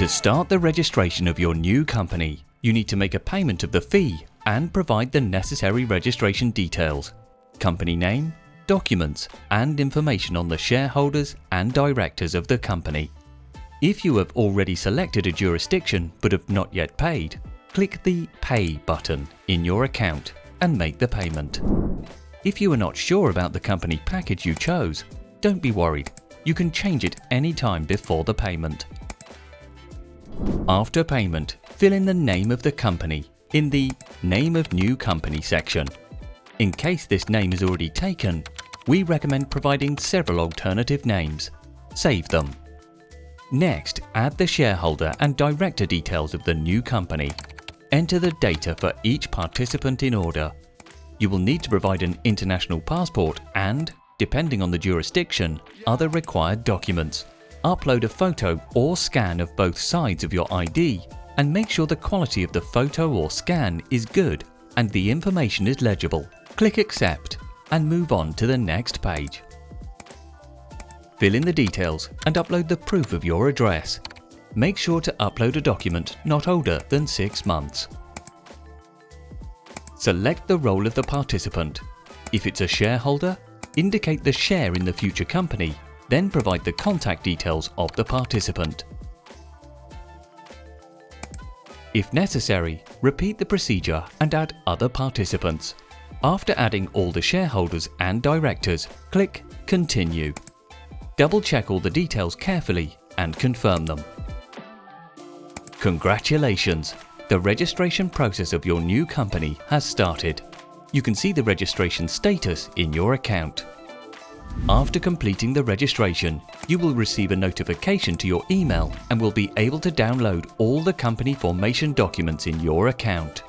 To start the registration of your new company, you need to make a payment of the fee and provide the necessary registration details, company name, documents, and information on the shareholders and directors of the company. If you have already selected a jurisdiction but have not yet paid, click the Pay button in your account and make the payment. If you are not sure about the company package you chose, don't be worried. You can change it anytime before the payment. After payment, fill in the name of the company in the Name of New Company section. In case this name is already taken, we recommend providing several alternative names. Save them. Next, add the shareholder and director details of the new company. Enter the data for each participant in order. You will need to provide an international passport and, depending on the jurisdiction, other required documents. Upload a photo or scan of both sides of your ID and make sure the quality of the photo or scan is good and the information is legible. Click Accept and move on to the next page. Fill in the details and upload the proof of your address. Make sure to upload a document not older than 6 months. Select the role of the participant. If it's a shareholder, indicate the share in the future company, then provide the contact details of the participant. If necessary, repeat the procedure and add other participants. After adding all the shareholders and directors, click Continue. Double-check all the details carefully and confirm them. Congratulations! The registration process of your new company has started. You can see the registration status in your account. After completing the registration, you will receive a notification to your email and will be able to download all the company formation documents in your account.